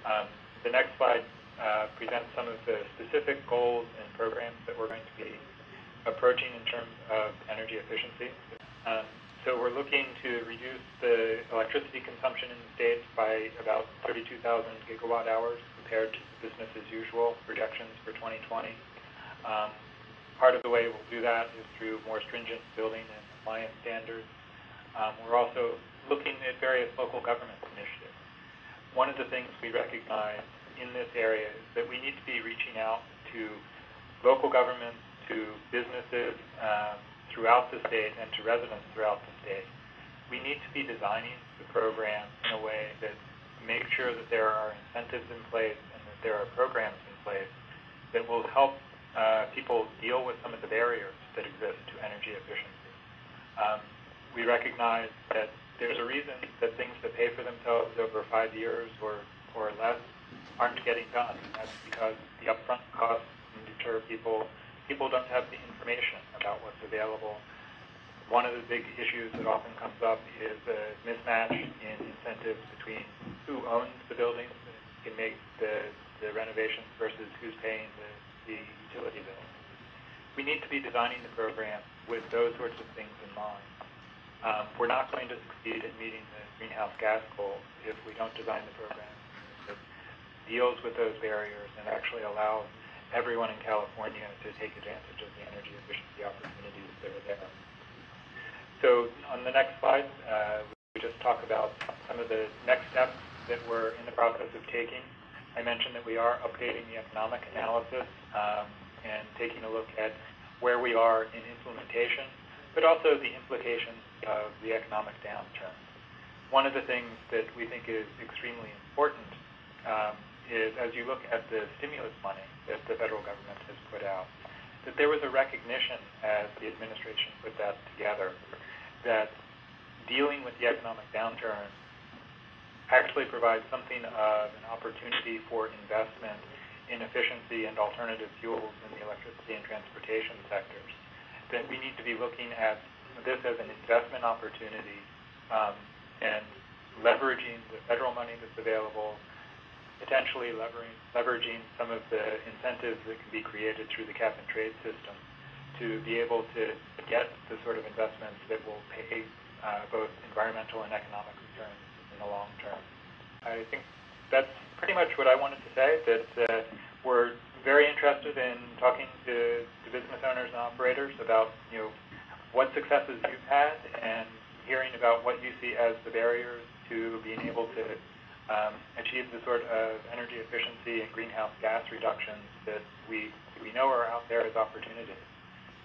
The next slide presents some of the specific goals and programs that we're going to be approaching in terms of energy efficiency. So we're looking to reduce the electricity consumption in the state by about 32,000 gigawatt hours compared to business as usual projections for 2020. Part of the way we'll do that is through more stringent building and compliance standards. We're also looking at various local government initiatives. One of the things we recognize in this area is that we need to be reaching out to local governments, to businesses throughout the state, and to residents throughout the state. We need to be designing the program in a way that makes sure that there are incentives in place and that there are programs in place that will help people deal with some of the barriers that exist to energy efficiency. We recognize that there's a reason that things that pay for themselves over 5 years or less aren't getting done. And that's because the upfront costs can deter people. People don't have the information about what's available. One of the big issues that often comes up is a mismatch in incentives between who owns the buildings and can make the renovations versus who's paying the utility bill. We need to be designing the program with those sorts of things in mind. We're not going to succeed in meeting the greenhouse gas goals if we don't design the program that deals with those barriers and actually allows everyone in California to take advantage of the energy efficiency opportunities that are there. So on the next slide, we just talk about some of the next steps that we're in the process of taking. I mentioned that we are updating the economic analysis and taking a look at where we are in implementation, but also the implications of the economic downturn. One of the things that we think is extremely important is, as you look at the stimulus money that the federal government has put out, that there was a recognition as the administration put that together that dealing with the economic downturn actually provides something of an opportunity for investment in efficiency and alternative fuels in the electricity and transportation sectors. That we need to be looking at this as an investment opportunity and leveraging the federal money that's available, potentially leveraging some of the incentives that can be created through the cap and trade system to be able to get the sort of investments that will pay both environmental and economic returns in the long term. I think that's pretty much what I wanted to say, that we're very interested in talking to business owners and operators about what successes you've had and hearing about what you see as the barriers to being able to achieve the sort of energy efficiency and greenhouse gas reductions that we know are out there as opportunities.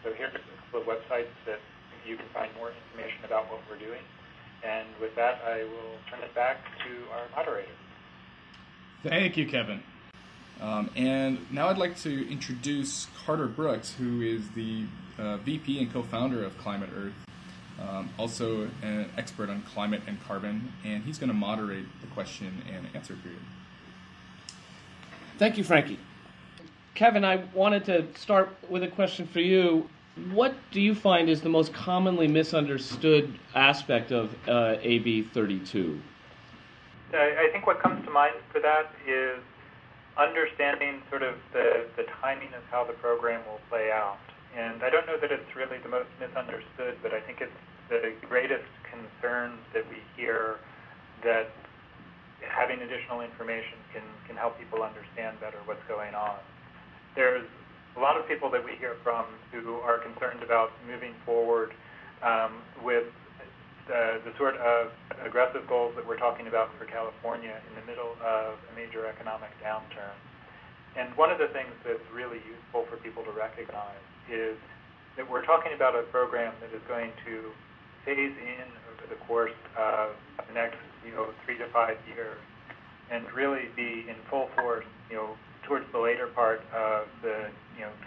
So here's a couple of websites that you can find more information about what we're doing. And with that, I will turn it back to our moderator. Thank you, Kevin. And now I'd like to introduce Carter Brooks, who is the VP and co-founder of Climate Earth. Also an expert on climate and carbon, and he's going to moderate the question and answer period. Thank you, Frankie. Kevin, I wanted to start with a question for you. What do you find is the most commonly misunderstood aspect of AB 32? I think what comes to mind for that is understanding sort of the timing of how the program will play out. And I don't know that it's really the most misunderstood, but I think it's the greatest concern that we hear that having additional information can help people understand better what's going on. There's a lot of people that we hear from who are concerned about moving forward with the sort of aggressive goals that we're talking about for California in the middle of a major economic downturn. And one of the things that's really useful for people to recognize is that we're talking about a program that is going to phase in over the course of the next 3 to 5 years and really be in full force towards the later part of the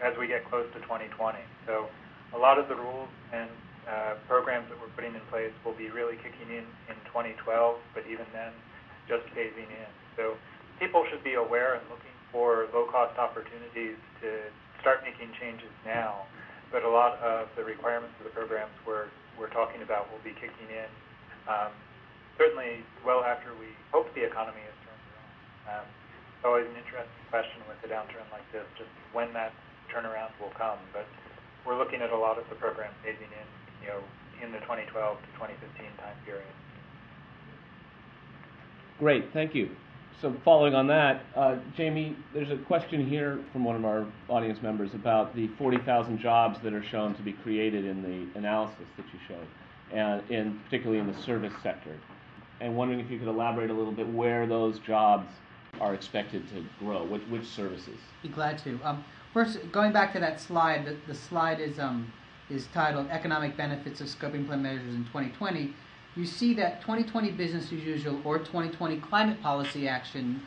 as we get close to 2020. So a lot of the rules and programs that we're putting in place will be really kicking in 2012, but even then just phasing in. So people should be aware and looking for low-cost opportunities to start making changes now, but a lot of the requirements of the programs we're talking about will be kicking in certainly well after we hope the economy has turned around. It's always an interesting question with a downturn like this, just when that turnaround will come. But we're looking at a lot of the programs phasing in the 2012 to 2015 time period. Great, thank you. So following on that, Jamie, there's a question here from one of our audience members about the 40,000 jobs that are shown to be created in the analysis that you showed, and particularly in the service sector. And wondering if you could elaborate a little bit where those jobs are expected to grow, which services? Be glad to. First, going back to that slide, the slide is titled Economic Benefits of Scoping Plan Measures in 2020. You see that 2020 business as usual or 2020 climate policy action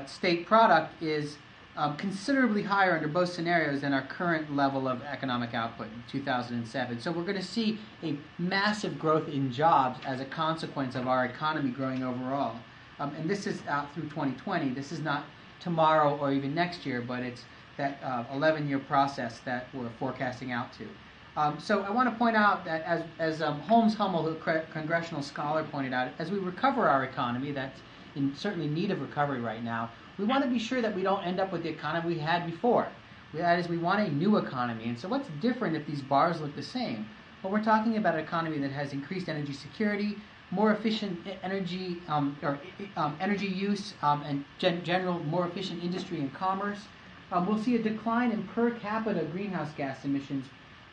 state product is considerably higher under both scenarios than our current level of economic output in 2007. So we're going to see a massive growth in jobs as a consequence of our economy growing overall. And this is out through 2020. This is not tomorrow or even next year, but it's that 11-year process that we're forecasting out to. So I want to point out that as Holmes Hummel, the congressional scholar, pointed out, as we recover our economy, that's in certainly need of recovery right now, we want to be sure that we don't end up with the economy we had before. That is, we want a new economy. And so what's different if these bars look the same? Well, we're talking about an economy that has increased energy security, more efficient energy energy use, and general more efficient industry and commerce. We'll see a decline in per capita greenhouse gas emissions,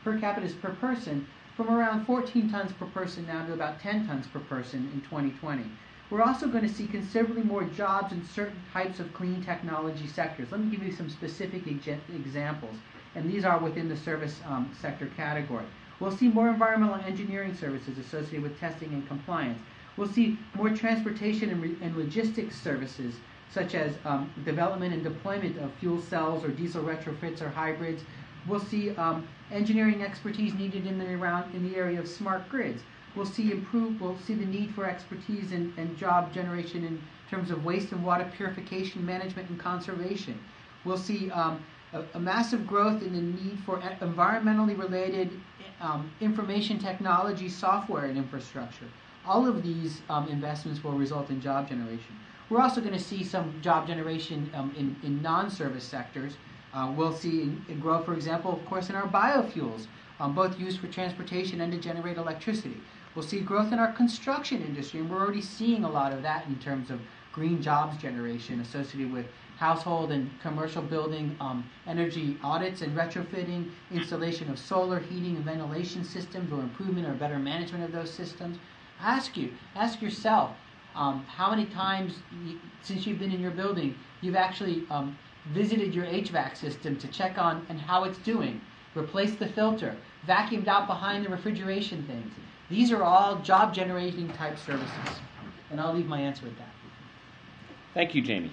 per capita per person, from around 14 tons per person now to about 10 tons per person in 2020. We're also going to see considerably more jobs in certain types of clean technology sectors. Let me give you some specific examples, and these are within the service sector category. We'll see more environmental engineering services associated with testing and compliance. We'll see more transportation and logistics services, such as development and deployment of fuel cells or diesel retrofits or hybrids. We'll see engineering expertise needed in the area of smart grids. We'll see the need for expertise and job generation in terms of waste and water purification, management, and conservation. We'll see a massive growth in the need for environmentally related information technology, software, and infrastructure. All of these investments will result in job generation. We're also going to see some job generation in non-service sectors. We'll see growth, for example, of course, in our biofuels, both used for transportation and to generate electricity. We'll see growth in our construction industry, and we're already seeing a lot of that in terms of green jobs generation associated with household and commercial building energy audits and retrofitting, installation of solar heating and ventilation systems, or improvement or better management of those systems. Ask yourself, how many times since you've been in your building you've actually visited your HVAC system to check on and how it's doing, replaced the filter, vacuumed out behind the refrigeration things. These are all job generating type services. And I'll leave my answer with that. Thank you, Jamie.